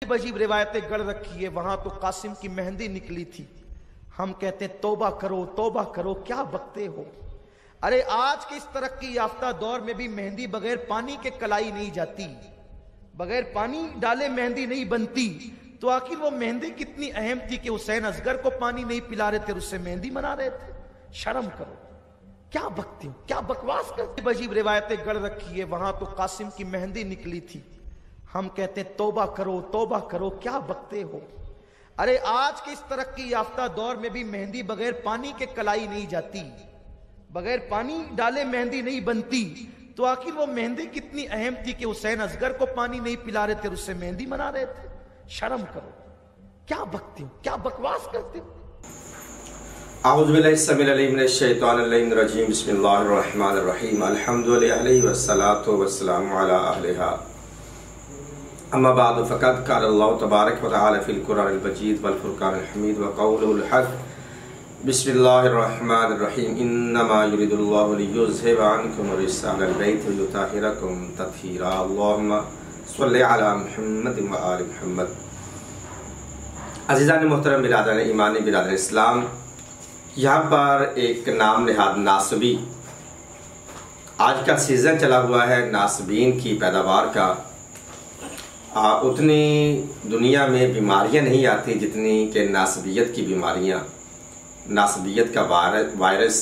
अजीब रिवायतें गढ़ रखी है। वहां तो कासिम की मेहंदी निकली थी। हम कहते हैं तौबा करो क्या बकते हो। अरे आज के इस तरक्की याफ्ता दौर में भी मेहंदी बगैर पानी के कलाई नहीं जाती, बगैर पानी डाले मेहंदी नहीं बनती। तो आखिर वो मेहंदी कितनी अहम थी कि हुसैन असगर को पानी नहीं पिला रहे थे, उससे मेहंदी बना रहे थे। शर्म करो, क्या बकते हो, क्या बकवास करते। अजीब रिवायतें गढ़ रखी है। वहां तो कासिम की मेहंदी निकली थी। हम कहते हैं तौबा करो क्या बकते हो। अरे आज के इस तरक्की याफ्ता दौर में भी मेहंदी बगैर पानी के कलाई नहीं जाती, बगैर पानी डाले मेहंदी नहीं बनती। तो आखिर वो मेहंदी कितनी अहम थी कि हुसैन असगर को पानी नहीं पिला रहे थे, उससे मेहंदी बना रहे थे। शर्म करो, क्या बकते हो, क्या बकवास करते हो। अऊज़ु बिल्लाहि समीउल अलीम मिनश शैतानिर रजीम बिस्मिल्लाहिर रहमानिर रहीम अल्हम्दुलिल्लाहि वस्सलातु वस्सलामु अला अहलिहा अम्मा बाद फ़क़द क़ाला अल्लाहु तबारक व तआला फ़िल क़ुरआनिल मजीद वल फ़ुरक़ानिल हमीद व क़ौलुल हक़ बिस्मिल्लाहिर रहमानिर रहीम इन्नमा युरिदुल्लाहु लियुज़हिबा अन्कुम रिज्सा अहलल बैत व युताहिरकुम तत्हीरा अल्लाहुम्मा सल्लि अला मुहम्मद व आलि मुहम्मद। अज़ीज़ान मोहतरम बिरादरान ईमानी बिरादरान इस्लाम, यहाँ पर एक नाम निहाद नासबी, आज का सीज़न चला हुआ है नासबीन की पैदावार का। उतनी दुनिया में बीमारियां नहीं आती जितनी कि नासबियत की बीमारियां, नासबियत का वायरस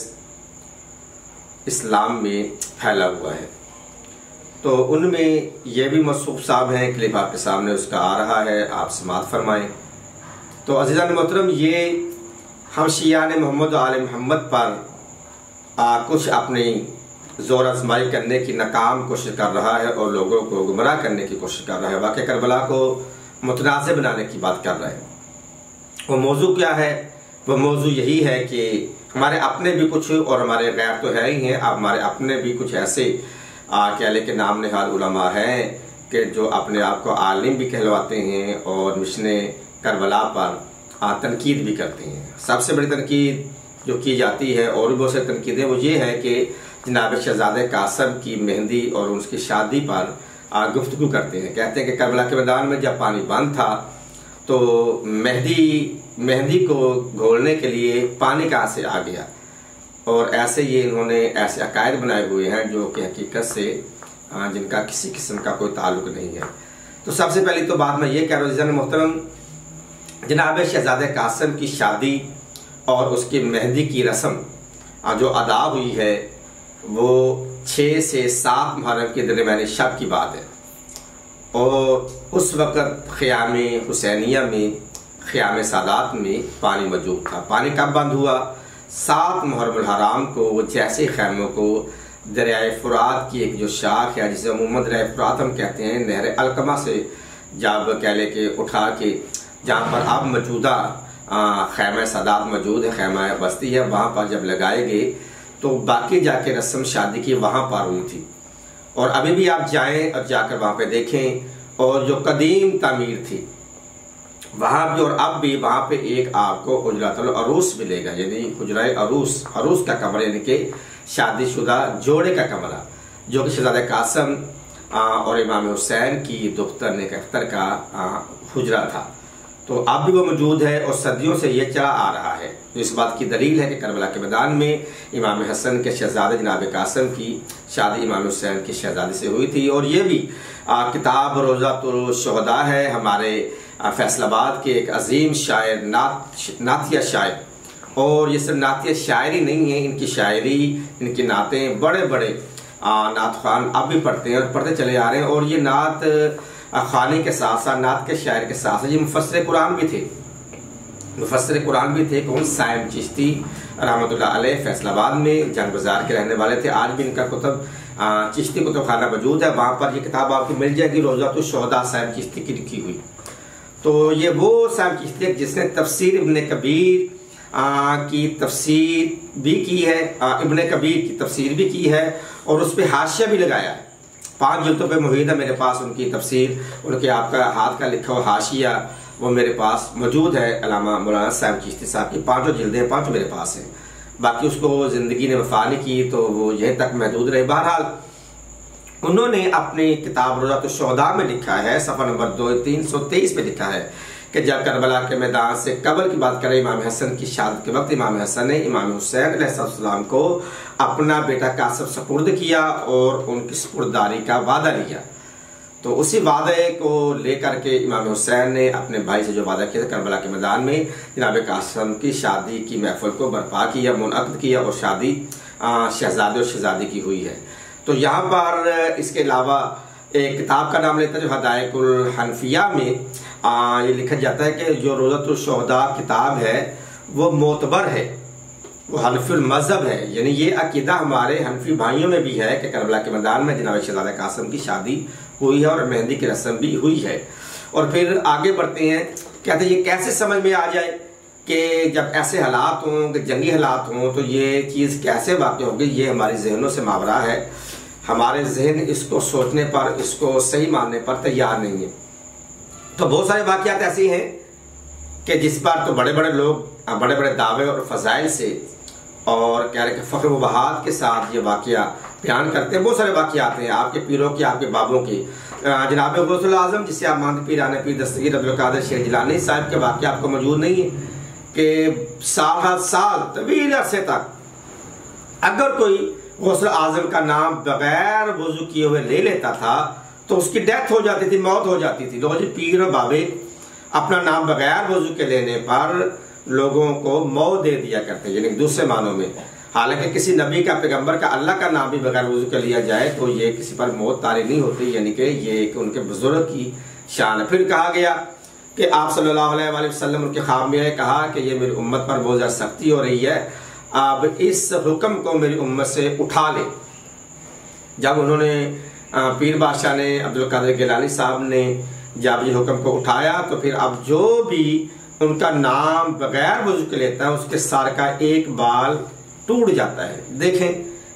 इस्लाम में फैला हुआ है। तो उनमें यह भी मसूफ साहब हैं, क्लिप आपके सामने उसका आ रहा है, आप समाअत फरमाएं। तो अज़ीज़ान मोहतरम, ये हम शियाने मोहम्मद आले मोहम्मद पर कुछ अपनी जोर आजमाई करने की नाकाम कोशिश कर रहा है और लोगों को गुमराह करने की कोशिश कर रहा है, वाक़या करबला को मुतनाज़ बनाने की बात कर रहा है। वो मौजू क्या है? वो मौजू यही है कि हमारे अपने भी कुछ और हमारे गैर तो है ही हैं, अब हमारे अपने भी कुछ ऐसे कहले के नाम निहाल उलमा हैं कि जो अपने आप को आलिम भी कहलवाते हैं और मिशने करबला पर तनकीद भी करते हैं। सबसे बड़ी तनकीद जो की जाती है और भी बहुत सारी तनकीदें, वो ये है कि जनाब शहजादे कासिम की मेहंदी और उसकी शादी पर गुफ्तगू करते हैं। कहते हैं कि करबला के मैदान में जब पानी बंद था तो मेहंदी को घोलने के लिए पानी कहाँ से आ गया। और ऐसे ये इन्होंने ऐसे अकायद बनाए हुए हैं जो कि हकीकत से जिनका किसी किस्म का कोई ताल्लुक नहीं है। तो सबसे पहली तो बात मैं ये कह रहा हूँ मोहतरम, जनाब शहजादे कासिम की शादी और उसकी मेहंदी की रस्म जो अदा हुई है वो 6 से 7 मुहर्रम के दरमियानी शब की बात है। और उस वक़्त ख़याम हुसैनिया में, ख़याम सादात में पानी मौजूद था। पानी कब बंद हुआ? 7 मुहर्रम हराम को। वो जैसे खैमों को दरियाए फ़ुरात की एक जो शाख है, जिसे अमूमन दरियाए फ़ुरात हम कहते हैं, नहर अलकमा से जब कह ले के उठा के जहाँ पर अब मौजूदा खैमा सादात मौजूद है, खैमा बस्ती है, वहाँ पर जब लगाए गए तो बाकी जाके रस्म शादी की वहाँ पर हुई थी। और अभी भी आप जाएं और जाकर वहाँ पे देखें, और जो कदीम तामीर थी वहाँ भी और अब भी वहाँ पे एक आपको हुजरातुल अरूस मिलेगा, यानी हुजराए अरूस का कमरा, यानी कि शादीशुदा जोड़े का कमरा, जो कि शहजादे कासिम और इमाम हुसैन की दुख्तर नेक अख्तर का हुजरा था। तो अब भी वो मौजूद है और सदियों से ये चला आ रहा है। तो इस बात की दलील है कि करबला के मैदान में इमाम हसन के शहजादे जनाब कासिम की शादी इमाम हुसैन की शहजादी से हुई थी। और ये भी किताब रोज़ातुल शुहदा है, हमारे फैसलाबाद के एक अजीम शायर, नातिया शायर। और ये सब नातिया शायरी नहीं है, इनकी शायरी, इनकी नातें बड़े बड़े नात खान अब भी पढ़ते हैं और पढ़ते चले आ रहे हैं। और ये नात खानी के साथ साथ, नात के शायर के साथ साथ ये मुफस्सिर कुरान भी थे। मुफस्सिर कुरान भी थे। कौन? साइम चिश्ती रहमतुल्लाह अलैह, फैसलाबाद में जंग बाजार के रहने वाले थे। आज भी इनका कुतुब चिश्ती कुतुब खाना मौजूद है, वहाँ पर ये किताब आपको मिल जाएगी, रोज़ातुल शुहदा साइम चिश्ती की लिखी हुई। तो ये वो साइम चिश्ती जिसने तफसीर इब्ने कबीर की तफसीर भी की है, इब्ने कबीर की तफसीर भी की है और उस पर हाशिया भी लगाया है। 5 जिल्दों पे मुहीद है मेरे पास उनकी तफसीर, उनके आपका हाथ का लिखा हुआ हाशिया वो मेरे पास मौजूद है। अल्लामा मौलाना साहिब चिश्ती साहब की 5 जिल्दें, 5 मेरे पास हैं। बाकी उसको ज़िंदगी ने वफा नहीं की तो वो यहीं तक महदूद रहे। बहरहाल उन्होंने अपनी किताब रोज़ातुश्शुहदा में लिखा है, सफ़ा नंबर 323 पे लिखा है कि जब करबला के मैदान से कब्र की बात करें, इमाम हसन की शहादत के वक्त इमाम हसन ने इमाम हुसैन अलैहिस्सलाम को अपना बेटा कासिम सुपुर्द किया और उनकी सुपुर्ददारी का वादा लिया। तो उसी वादे को लेकर के इमाम हुसैन ने अपने भाई से जो वादा किया था करबला के मैदान में जनाब कासिम की शादी की महफिल को बर्पा किया, मुनअक्द किया और शादी शहजादे और शहजादी की हुई है। तो यहाँ पर इसके अलावा एक किताब का नाम लेता है जो हदायकुल हनफिया में ये लिखा जाता है कि जो रोज़ातुश्शुहदा किताब है वो मोतबर है, वो हनफी मज़हब है, यानी ये अकीदा हमारे हनफी भाइयों में भी है कि करबला के मैदान में जनाब शहजादा कासिम की शादी हुई है और मेहंदी की रस्म भी हुई है। और फिर आगे बढ़ते हैं, कहते हैं ये कैसे समझ में आ जाए कि जब ऐसे हालात हों, कि जंगी हालात हों, तो ये चीज़ कैसे वाक़ई होगी, ये हमारे जहनों से मावरा है। हमारे जहन इसको सोचने पर, इसको सही मानने पर तैयार नहीं है। तो बहुत सारे वाक़यात ऐसे हैं कि जिस पर तो बड़े बड़े लोग बड़े बड़े दावे और फ़ज़ाइल से और कह रहे कि फ़ख्र व बहादुरी के साथ ये वाक़या बयान करते हैं। बहुत सारे वाक़यात हैं आपके पीरों के, आपके बाबों के। जनाब गौसुल आज़म जिसे आप मानते पीर आने पीर दस्तगीर अब्दुल कादिर शेख जिलानी साहब के वाक़या आपको मौजूद नहीं है कि साल तवील अरसे तक अगर कोई गौसुल आज़म का नाम बगैर वजू किए हुए ले लेता था तो उसकी डेथ हो जाती थी, मौत हो जाती थी। लोग पीर और बाबे अपना नाम बगैर वजू के लेने पर लोगों को मौत दे दिया करते हैं, यानी दूसरे मानों में। हालांकि किसी नबी का, पैगंबर का, अल्लाह का नाम भी बगैर वजू के लिया जाए तो ये किसी पर मौत तारी नहीं होती, यानी कि ये एक उनके बुजुर्ग की शान है। फिर कहा गया कि आप सल्लल्लाहु अलैहि वसल्लम उनके ख्वाब में कहा कि ये मेरी उम्मत पर बहुत ज़्यादा सख्ती हो रही है, अब इस हुक्म को मेरी उम्मत से उठा ले। जब उन्होंने पीर बादशाह ने, अब्दुल कादिर गिलानी साहब ने जब ये हुक्म को उठाया तो फिर अब जो भी उनका नाम बगैर वजू के लेता है उसके सर का एक बाल टूट जाता है। देखें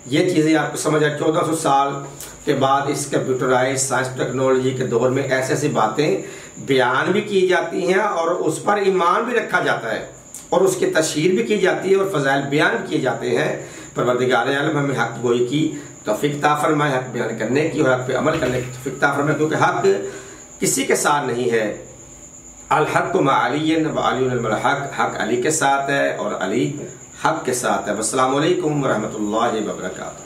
ये चीज़ें आपको समझ आए। 1400 साल के बाद इस कंप्यूटराइज साइंस टेक्नोलॉजी के दौर में ऐसी ऐसी बातें बयान भी की जाती हैं और उस पर ईमान भी रखा जाता है और उसकी तशहीर भी की जाती है और फजाइल बयान किए जाते हैं। परवरदिगार आलम हमें हक गोई की तौफीक अता फरमाए, हक बयान करने की और हक पे अमल करने की तौफीक अता फरमाए, क्योंकि हक किसी के साथ नहीं है। अल हक मा अलीयन व अलीयुल हक, हक अली के साथ है और अली हक के साथ है। अस्सलामु अलैकुम व रहमतुल्लाहि व बरकातहू।